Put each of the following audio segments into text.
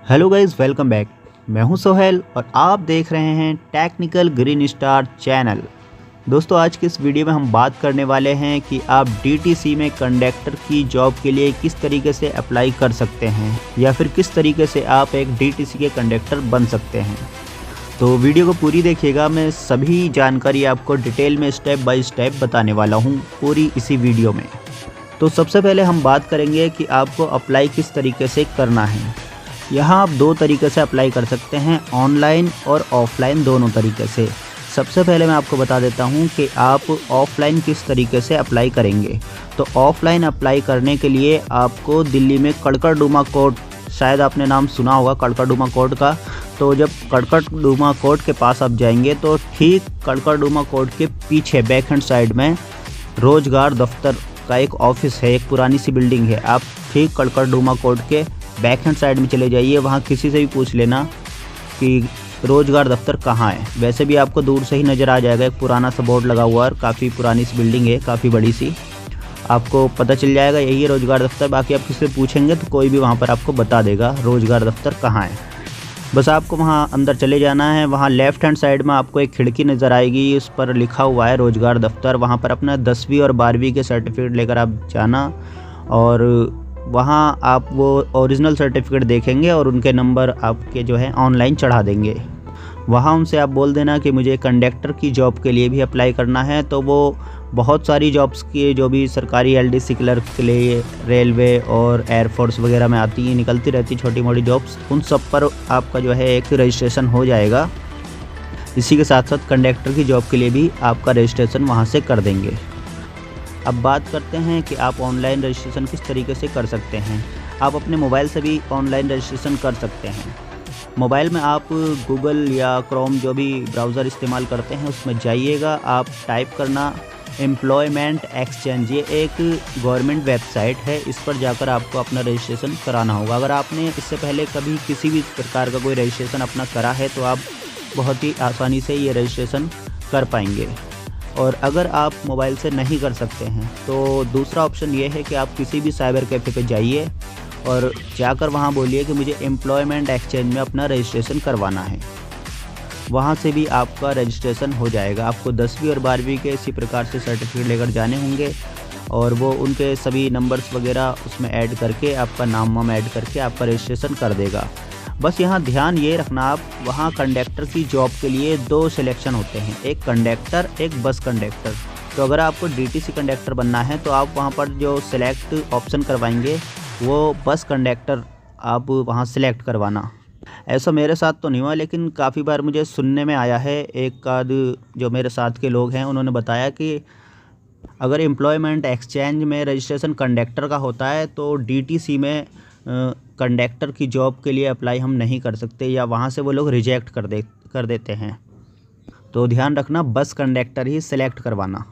Hello guys, welcome back. मैं हूं सोहेल और आप देख रहे हैं टेक्निकल ग्रीन स्टार चैनल। दोस्तों, आज की इस वीडियो में हम बात करने वाले हैं कि आप डीटीसी में कंडक्टर की जॉब के लिए किस तरीके से अप्लाई कर सकते हैं या फिर किस तरीके से आप एक डीटीसी के कंडक्टर बन सकते हैं। तो वीडियो को पूरी देखिएगा, मैं सभी जानकारी आपको डिटेल में स्टेप बाय स्टेप बताने वाला हूं पूरी इसी वीडियो में। तो सबसे पहले हम बात करेंगे कि आपको अप्लाई किस तरीके से करना है। यहाँ आप दो तरीके से अप्लाई कर सकते हैं, ऑनलाइन और ऑफ़लाइन दोनों तरीके से। सबसे पहले मैं आपको बता देता हूँ कि आप ऑफ़लाइन किस तरीके से अप्लाई करेंगे। तो ऑफ़लाइन अप्लाई करने के लिए आपको दिल्ली में कड़कड़डूमा कोर्ट, शायद आपने नाम सुना होगा कड़कड़डूमा कोर्ट का। तो जब कड़कड़डूमा कोर्ट के पास आप जाएंगे तो ठीक कड़कड़डूमा कोर्ट के पीछे बैक हैंड साइड में रोज़गार दफ्तर का एक ऑफिस है, एक पुरानी सी बिल्डिंग है। आप ठीक कड़कड़डूमा कोर्ट के बैक हैंड साइड में चले जाइए, वहाँ किसी से भी पूछ लेना कि रोज़गार दफ्तर कहाँ है। वैसे भी आपको दूर से ही नज़र आ जाएगा, एक पुराना सा बोर्ड लगा हुआ है और काफ़ी पुरानी सी बिल्डिंग है, काफ़ी बड़ी सी। आपको पता चल जाएगा यही है रोज़गार दफ्तर। बाकी आप किसी से पूछेंगे तो कोई भी वहाँ पर आपको बता देगा रोज़गार दफ्तर कहाँ है। बस आपको वहाँ अंदर चले जाना है। वहाँ लेफ़्ट हैंड साइड में आपको एक खिड़की नज़र आएगी, उस पर लिखा हुआ है रोज़गार दफ्तर। वहाँ पर अपना 10वीं और 12वीं के सर्टिफिकेट लेकर आप जाना और वहाँ आप वो ओरिजिनल सर्टिफिकेट देखेंगे और उनके नंबर आपके जो है ऑनलाइन चढ़ा देंगे। वहाँ उनसे आप बोल देना कि मुझे कंडक्टर की जॉब के लिए भी अप्लाई करना है। तो वो बहुत सारी जॉब्स की जो भी सरकारी एलडीसी क्लर्क के लिए रेलवे और एयरफोर्स वगैरह में आती हैं, निकलती रहती छोटी मोटी जॉब्स, उन सब पर आपका जो है एक रजिस्ट्रेशन हो जाएगा। इसी के साथ साथ कंडक्टर की जॉब के लिए भी आपका रजिस्ट्रेशन वहाँ से कर देंगे। अब बात करते हैं कि आप ऑनलाइन रजिस्ट्रेशन किस तरीके से कर सकते हैं। आप अपने मोबाइल से भी ऑनलाइन रजिस्ट्रेशन कर सकते हैं। मोबाइल में आप गूगल या क्रोम जो भी ब्राउज़र इस्तेमाल करते हैं उसमें जाइएगा, आप टाइप करना एम्प्लॉयमेंट एक्सचेंज। ये एक गवर्नमेंट वेबसाइट है, इस पर जाकर आपको अपना रजिस्ट्रेशन कराना होगा। अगर आपने इससे पहले कभी किसी भी प्रकार का कोई रजिस्ट्रेशन अपना करा है तो आप बहुत ही आसानी से ये रजिस्ट्रेशन कर पाएंगे। और अगर आप मोबाइल से नहीं कर सकते हैं तो दूसरा ऑप्शन ये है कि आप किसी भी साइबर कैफ़े पे जाइए और जाकर वहाँ बोलिए कि मुझे एम्प्लॉयमेंट एक्सचेंज में अपना रजिस्ट्रेशन करवाना है। वहाँ से भी आपका रजिस्ट्रेशन हो जाएगा। आपको 10वीं और 12वीं के इसी प्रकार से सर्टिफिकेट लेकर जाने होंगे और वो उनके सभी नंबर्स वगैरह उसमें ऐड करके आपका नाम वाम ऐड करके आपका रजिस्ट्रेशन कर देगा। बस यहाँ ध्यान ये रखना, आप वहाँ कंडक्टर की जॉब के लिए दो सिलेक्शन होते हैं, एक कंडक्टर एक बस कंडक्टर। तो अगर आपको डीटीसी कंडक्टर बनना है तो आप वहाँ पर जो सिलेक्ट ऑप्शन करवाएंगे वो बस कंडक्टर आप वहाँ सिलेक्ट करवाना। ऐसा मेरे साथ तो नहीं हुआ, लेकिन काफ़ी बार मुझे सुनने में आया है, एक आध जो मेरे साथ के लोग हैं उन्होंने बताया कि अगर एम्प्लॉयमेंट एक्सचेंज में रजिस्ट्रेशन कंडक्टर का होता है तो डीटीसी में कंडक्टर की जॉब के लिए अप्लाई हम नहीं कर सकते या वहाँ से वो लोग रिजेक्ट कर देते हैं। तो ध्यान रखना, बस कंडक्टर ही सिलेक्ट करवाना।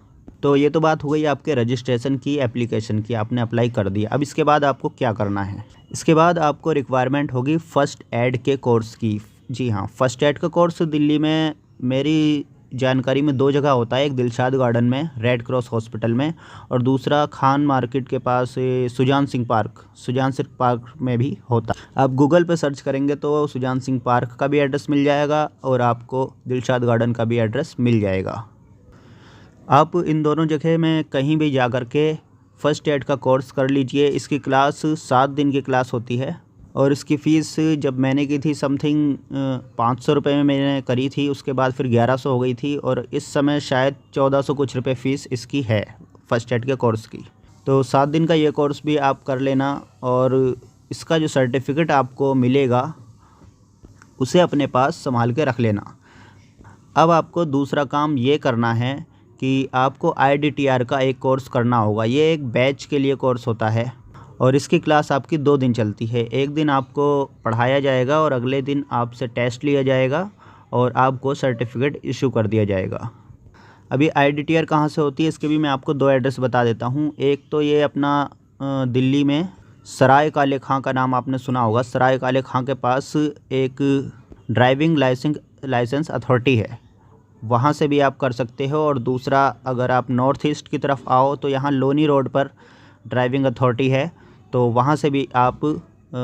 तो ये तो बात हो गई आपके रजिस्ट्रेशन की, एप्लीकेशन की, आपने अप्लाई कर दिया। अब इसके बाद आपको क्या करना है? इसके बाद आपको रिक्वायरमेंट होगी फ़र्स्ट एड के कोर्स की। जी हाँ, फ़र्स्ट एड का कोर्स दिल्ली में मेरी जानकारी में दो जगह होता है, एक दिलशाद गार्डन में रेड क्रॉस हॉस्पिटल में और दूसरा खान मार्केट के पास सुजान सिंह पार्क में भी होता है। आप गूगल पे सर्च करेंगे तो सुजान सिंह पार्क का भी एड्रेस मिल जाएगा और आपको दिलशाद गार्डन का भी एड्रेस मिल जाएगा। आप इन दोनों जगह में कहीं भी जा कर के फ़र्स्ट एड का कोर्स कर लीजिए। इसकी क्लास 7 दिन की क्लास होती है और इसकी फ़ीस जब मैंने की थी समथिंग 500 रुपये में मैंने करी थी, उसके बाद फिर 1100 हो गई थी और इस समय शायद 1400 कुछ रुपये फ़ीस इसकी है फ़र्स्ट एड के कोर्स की। तो 7 दिन का ये कोर्स भी आप कर लेना और इसका जो सर्टिफिकेट आपको मिलेगा उसे अपने पास संभाल के रख लेना। अब आपको दूसरा काम ये करना है कि आपको IDTR का एक कोर्स करना होगा। ये एक बैच के लिए कोर्स होता है और इसकी क्लास आपकी 2 दिन चलती है। एक दिन आपको पढ़ाया जाएगा और अगले दिन आपसे टेस्ट लिया जाएगा और आपको सर्टिफिकेट इशू कर दिया जाएगा। अभी IDTR कहाँ से होती है इसके भी मैं आपको 2 एड्रेस बता देता हूँ। एक तो ये अपना दिल्ली में सराय काले खां का नाम आपने सुना होगा। सराय काले खां के पास एक ड्राइविंग लाइसेंस अथॉरिटी है, वहाँ से भी आप कर सकते हो। और दूसरा, अगर आप नॉर्थ ईस्ट की तरफ आओ तो यहाँ लोनी रोड पर ड्राइविंग अथॉरिटी है, तो वहाँ से भी आप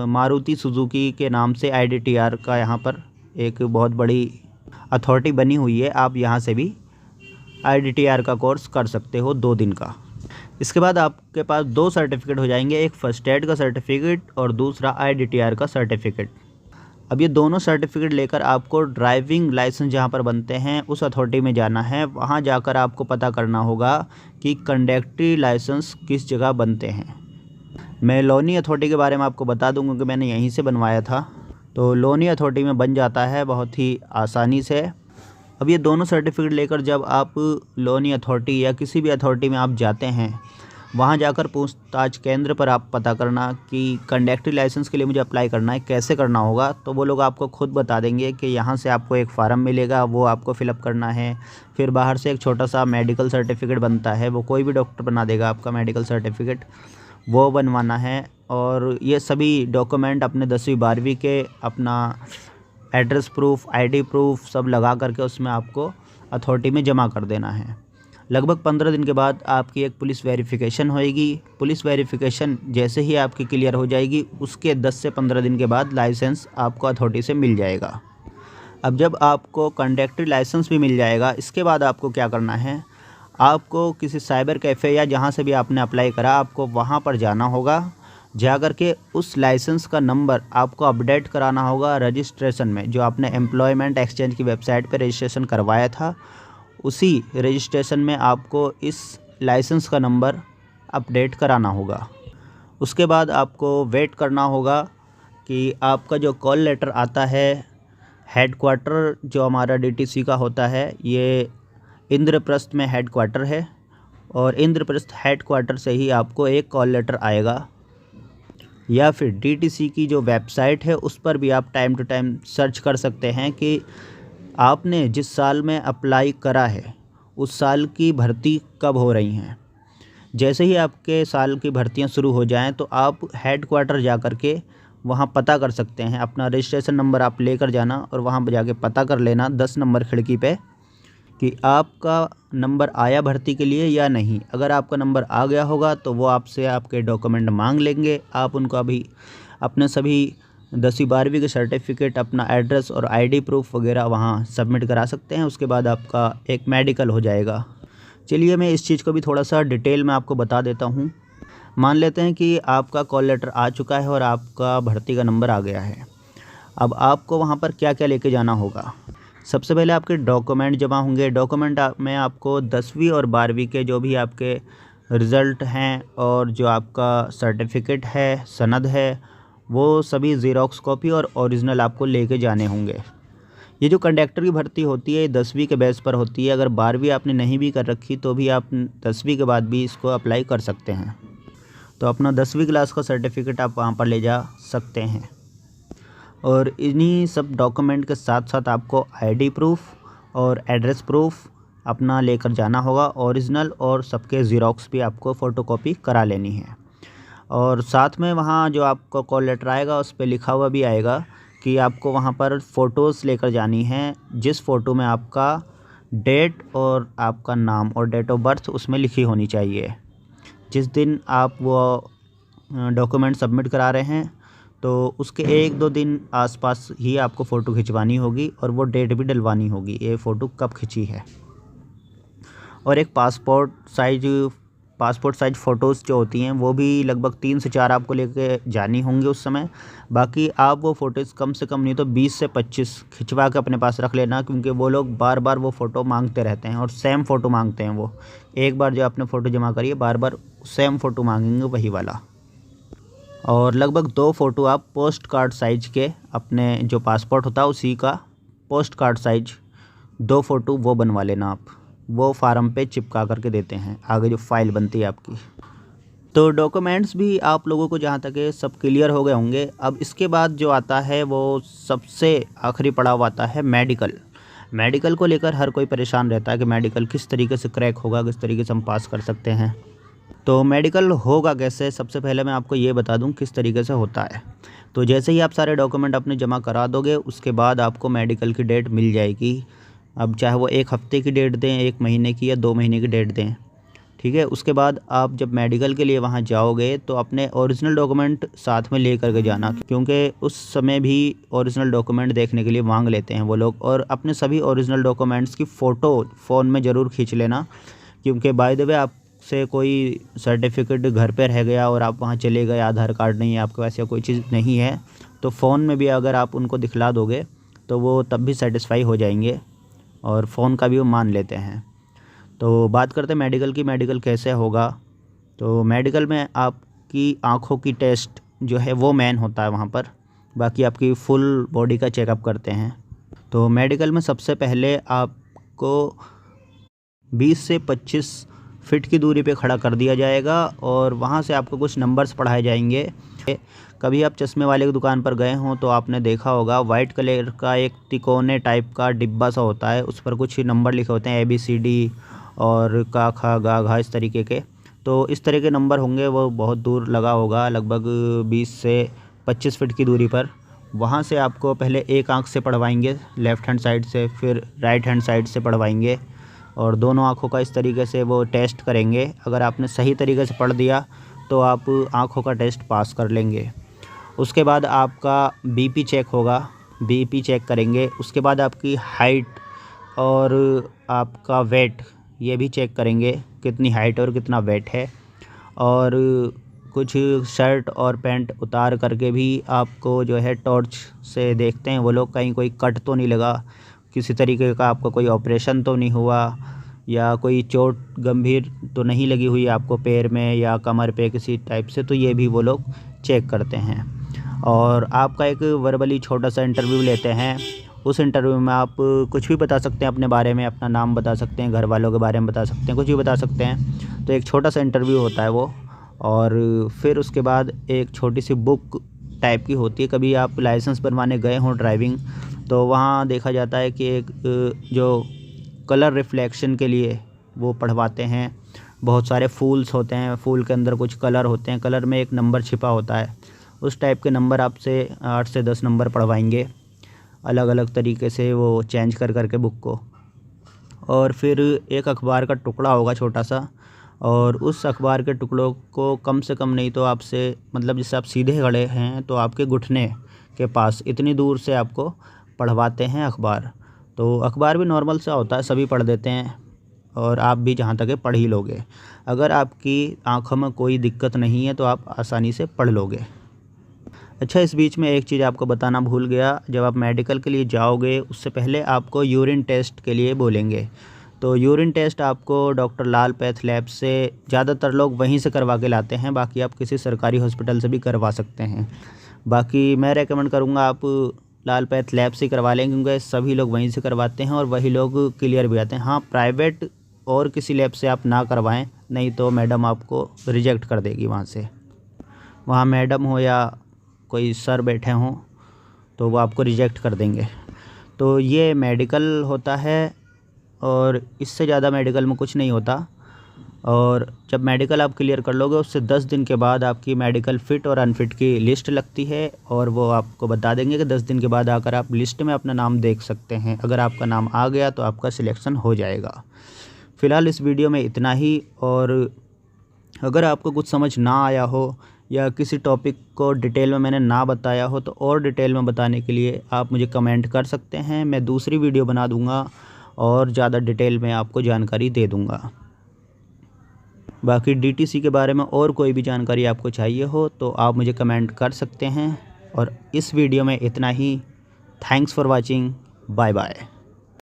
मारुति सुजुकी के नाम से IDTR का यहाँ पर एक बहुत बड़ी अथॉरिटी बनी हुई है। आप यहाँ से भी IDTR का कोर्स कर सकते हो 2 दिन का। इसके बाद आपके पास 2 सर्टिफिकेट हो जाएंगे, एक फर्स्ट एड का सर्टिफिकेट और दूसरा IDTR का सर्टिफिकेट। अब ये दोनों सर्टिफिकेट लेकर आपको ड्राइविंग लाइसेंस जहाँ पर बनते हैं उस अथॉरिटी में जाना है। वहाँ जाकर आपको पता करना होगा कि कंडक्टरी लाइसेंस किस जगह बनते हैं। मैं लोनी अथॉरिटी के बारे में आपको बता दूंगा कि मैंने यहीं से बनवाया था, तो लोनी अथॉरिटी में बन जाता है बहुत ही आसानी से। अब ये दोनों सर्टिफिकेट लेकर जब आप लोनी अथॉरिटी या किसी भी अथॉरिटी में आप जाते हैं, वहाँ जाकर पूछताछ केंद्र पर आप पता करना कि कंडक्टरी लाइसेंस के लिए मुझे अप्लाई करना है, कैसे करना होगा। तो वो लोग आपको खुद बता देंगे कि यहाँ से आपको एक फ़ार्म मिलेगा, वो आपको फिलअप करना है। फिर बाहर से एक छोटा सा मेडिकल सर्टिफिकेट बनता है, वो कोई भी डॉक्टर बना देगा आपका मेडिकल सर्टिफिकेट, वो बनवाना है। और ये सभी डॉक्यूमेंट अपने 10वीं 12वीं के, अपना एड्रेस प्रूफ, ID प्रूफ सब लगा करके उसमें आपको अथॉरिटी में जमा कर देना है। लगभग 15 दिन के बाद आपकी एक पुलिस वेरिफिकेशन होएगी। पुलिस वेरिफिकेशन जैसे ही आपकी क्लियर हो जाएगी, उसके 10 से 15 दिन के बाद लाइसेंस आपको अथॉरिटी से मिल जाएगा। अब जब आपको कंडक्टरी लाइसेंस भी मिल जाएगा, इसके बाद आपको क्या करना है, आपको किसी साइबर कैफ़े या जहाँ से भी आपने अप्लाई करा, आपको वहाँ पर जाना होगा। जा कर के उस लाइसेंस का नंबर आपको अपडेट कराना होगा रजिस्ट्रेशन में, जो आपने एम्प्लॉयमेंट एक्सचेंज की वेबसाइट पर रजिस्ट्रेशन करवाया था, उसी रजिस्ट्रेशन में आपको इस लाइसेंस का नंबर अपडेट कराना होगा। उसके बाद आपको वेट करना होगा कि आपका जो कॉल लेटर आता है, हेडक्वार्टर जो हमारा DTC का होता है, ये इंद्रप्रस्थ में हेडक्वार्टर है, और इंद्रप्रस्थ हेडक्वार्टर से ही आपको एक कॉल लेटर आएगा। या फिर DTC की जो वेबसाइट है उस पर भी आप टाइम टू टाइम सर्च कर सकते हैं कि आपने जिस साल में अप्लाई करा है उस साल की भर्ती कब हो रही हैं। जैसे ही आपके साल की भर्तियां शुरू हो जाएं तो आप हेडक्वार्टर जा कर के वहां पता कर सकते हैं। अपना रजिस्ट्रेशन नंबर आप लेकर जाना और वहां जाके पता कर लेना 10 नंबर खिड़की पे कि आपका नंबर आया भर्ती के लिए या नहीं। अगर आपका नंबर आ गया होगा तो वो आपसे आपके डॉक्यूमेंट मांग लेंगे। आप उनको अभी अपने सभी 10वीं 12वीं के सर्टिफिकेट, अपना एड्रेस और ID प्रूफ वगैरह वहाँ सबमिट करा सकते हैं। उसके बाद आपका एक मेडिकल हो जाएगा। चलिए मैं इस चीज़ को भी थोड़ा सा डिटेल में आपको बता देता हूँ। मान लेते हैं कि आपका कॉल लेटर आ चुका है और आपका भर्ती का नंबर आ गया है। अब आपको वहाँ पर क्या क्या लेके जाना होगा। सबसे पहले आपके डॉक्यूमेंट जमा होंगे। डॉक्यूमेंट में आपको 10वीं और 12वीं के जो भी आपके रिज़ल्ट हैं और जो आपका सर्टिफिकेट है, सनद है, वो सभी ज़ेरॉक्स कॉपी और ओरिजिनल आपको लेके जाने होंगे। ये जो कंडक्टर की भर्ती होती है 10वीं के बेस पर होती है। अगर 12वीं आपने नहीं भी कर रखी तो भी आप 10वीं के बाद भी इसको अप्लाई कर सकते हैं। तो अपना 10वीं क्लास का सर्टिफिकेट आप वहाँ पर ले जा सकते हैं। और इन्हीं सब डॉक्यूमेंट के साथ साथ आपको ID प्रूफ और एड्रेस प्रूफ अपना लेकर जाना होगा ओरिजिनल, और सबके ज़ेरॉक्स भी आपको फ़ोटोकॉपी करा लेनी है। और साथ में वहाँ जो आपको कॉल लेटर आएगा उस पर लिखा हुआ भी आएगा कि आपको वहाँ पर फ़ोटोज़ लेकर जानी है, जिस फ़ोटो में आपका डेट और आपका नाम और डेट ऑफ बर्थ उसमें लिखी होनी चाहिए। जिस दिन आप वो डॉक्यूमेंट सबमिट करा रहे हैं तो उसके 1-2 दिन आसपास ही आपको फ़ोटो खिंचवानी होगी और वो डेट भी डलवानी होगी, ये फ़ोटो कब खिंची है। और एक पासपोर्ट साइज़ फ़ोटोज़ जो होती हैं वो भी लगभग 3 से 4 आपको लेके जानी होंगी उस समय। बाकी आप वो फ़ोटोज़ कम से कम नहीं तो 20 से 25 खिंचवा के अपने पास रख लेना, क्योंकि वो लोग बार बार वो फ़ोटो मांगते रहते हैं और सेम फ़ोटो मांगते हैं। वो एक बार जो आपने फ़ोटो जमा करी है बार बार सेम फ़ोटो मांगेंगे, वही वाला। और लगभग 2 फ़ोटो आप पोस्ट कार्ड साइज़ के, अपने जो पासपोर्ट होता है उसी का पोस्ट कार्ड साइज़ 2 फ़ोटो वो बनवा लेना आप। वो फार्म पे चिपका करके देते हैं, आगे जो फाइल बनती है आपकी। तो डॉक्यूमेंट्स भी आप लोगों को जहाँ तक है सब क्लियर हो गए होंगे। अब इसके बाद जो आता है वो सबसे आखिरी पड़ाव आता है मेडिकल। मेडिकल को लेकर हर कोई परेशान रहता है कि मेडिकल किस तरीके से क्रैक होगा, किस तरीके से हम पास कर सकते हैं। तो मेडिकल होगा कैसे, सबसे पहले मैं आपको ये बता दूं किस तरीके से होता है। तो जैसे ही आप सारे डॉक्यूमेंट अपने जमा करा दोगे उसके बाद आपको मेडिकल की डेट मिल जाएगी। अब चाहे वो 1 हफ्ते की डेट दें, 1 महीने की या 2 महीने की डेट दें, ठीक है। उसके बाद आप जब मेडिकल के लिए वहाँ जाओगे तो अपने ओरिजिनल डॉक्यूमेंट साथ में ले करके जाना, क्योंकि उस समय भी ओरिजिनल डॉक्यूमेंट देखने के लिए मांग लेते हैं वो लोग। और अपने सभी ओरिजिनल डॉक्यूमेंट्स की फ़ोटो फ़ोन में ज़रूर खींच लेना, क्योंकि बाय द वे आपसे कोई सर्टिफिकेट घर पे रह गया और आप वहाँ चले गए, आधार कार्ड नहीं है आपके पास या कोई चीज़ नहीं है, तो फ़ोन में भी अगर आप उनको दिखला दोगे तो वो तब भी सेटिस्फाई हो जाएंगे और फ़ोन का भी वो मान लेते हैं। तो बात करते हैं मेडिकल की। मेडिकल कैसे होगा? तो मेडिकल में आपकी आँखों की टेस्ट जो है वो मेन होता है वहाँ पर, बाकी आपकी फुल बॉडी का चेकअप करते हैं। तो मेडिकल में सबसे पहले आपको 20 से 25 फीट की दूरी पे खड़ा कर दिया जाएगा और वहाँ से आपको कुछ नंबर्स पढ़ाए जाएंगे। कभी आप चश्मे वाले की दुकान पर गए हों तो आपने देखा होगा वाइट कलर का एक तिकोने टाइप का डिब्बा सा होता है, उस पर कुछ नंबर लिखे होते हैं ABCD और का खा गा घा इस तरीके के। तो इस तरह के नंबर होंगे, वो बहुत दूर लगा होगा, लगभग 20 से 25 फीट की दूरी पर। वहाँ से आपको पहले एक आंख से पढ़वाएंगे लेफ़्ट हैंड साइड से, फिर राइट हैंड साइड से पढ़वाएंगे और दोनों आँखों का इस तरीके से वो टेस्ट करेंगे। अगर आपने सही तरीके से पढ़ दिया तो आप आँखों का टेस्ट पास कर लेंगे। उसके बाद आपका BP चेक होगा, BP चेक करेंगे। उसके बाद आपकी हाइट और आपका वेट ये भी चेक करेंगे, कितनी हाइट और कितना वेट है। और कुछ शर्ट और पैंट उतार करके भी आपको जो है टॉर्च से देखते हैं वो लोग, कहीं कोई कट तो नहीं लगा, किसी तरीके का आपका कोई ऑपरेशन तो नहीं हुआ या कोई चोट गंभीर तो नहीं लगी हुई आपको पैर में या कमर पे किसी टाइप से, तो ये भी वो लोग चेक करते हैं। और आपका एक वर्बली छोटा सा इंटरव्यू लेते हैं। उस इंटरव्यू में आप कुछ भी बता सकते हैं अपने बारे में, अपना नाम बता सकते हैं, घर वालों के बारे में बता सकते हैं, कुछ भी बता सकते हैं। तो एक छोटा सा इंटरव्यू होता है वो। और फिर उसके बाद एक छोटी सी बुक टाइप की होती है। कभी आप लाइसेंस बनवाने गए हों ड्राइविंग, तो वहाँ देखा जाता है कि एक जो कलर रिफ्लेक्शन के लिए वो पढ़वाते हैं। बहुत सारे फूल्स होते हैं, फूल के अंदर कुछ कलर होते हैं, कलर में एक नंबर छिपा होता है, उस टाइप के नंबर आपसे 8 से 10 नंबर पढ़वाएंगे, अलग अलग तरीके से वो चेंज कर करके बुक को। और फिर एक अखबार का टुकड़ा होगा छोटा सा, और उस अखबार के टुकड़ों को कम से कम नहीं तो आपसे, मतलब जिससे आप सीधे खड़े हैं तो आपके घुटने के पास इतनी दूर से आपको पढ़वाते हैं अखबार। तो अखबार भी नॉर्मल सा होता है, सभी पढ़ देते हैं और आप भी जहाँ तक है पढ़ ही लोगे। अगर आपकी आँखों में कोई दिक्कत नहीं है तो आप आसानी से पढ़ लोगे। अच्छा, इस बीच में एक चीज़ आपको बताना भूल गया, जब आप मेडिकल के लिए जाओगे उससे पहले आपको यूरिन टेस्ट के लिए बोलेंगे। तो यूरिन टेस्ट आपको डॉक्टर लाल पैथ लैब से, ज़्यादातर लोग वहीं से करवा के लाते हैं, बाकी आप किसी सरकारी हॉस्पिटल से भी करवा सकते हैं। बाकी मैं रेकमेंड करूँगा आप लाल पैथ लैब से करवा लें, क्योंकि सभी लोग वहीं से करवाते हैं और वही लोग क्लियर भी आते हैं। हाँ, प्राइवेट और किसी लैब से आप ना करवाएं, नहीं तो मैडम आपको रिजेक्ट कर देगी वहाँ से। वहाँ मैडम हो या कोई सर बैठे हों तो वो आपको रिजेक्ट कर देंगे। तो ये मेडिकल होता है और इससे ज़्यादा मेडिकल में कुछ नहीं होता। और जब मेडिकल आप क्लियर कर लोगे उससे 10 दिन के बाद आपकी मेडिकल फ़िट और अनफिट की लिस्ट लगती है और वो आपको बता देंगे कि 10 दिन के बाद आकर आप लिस्ट में अपना नाम देख सकते हैं। अगर आपका नाम आ गया तो आपका सिलेक्शन हो जाएगा। फ़िलहाल इस वीडियो में इतना ही, और अगर आपको कुछ समझ ना आया हो या किसी टॉपिक को डिटेल में मैंने ना बताया हो तो और डिटेल में बताने के लिए आप मुझे कमेंट कर सकते हैं। मैं दूसरी वीडियो बना दूँगा और ज़्यादा डिटेल में आपको जानकारी दे दूँगा। बाकी DTC के बारे में और कोई भी जानकारी आपको चाहिए हो तो आप मुझे कमेंट कर सकते हैं। और इस वीडियो में इतना ही। Thanks for watching. Bye bye.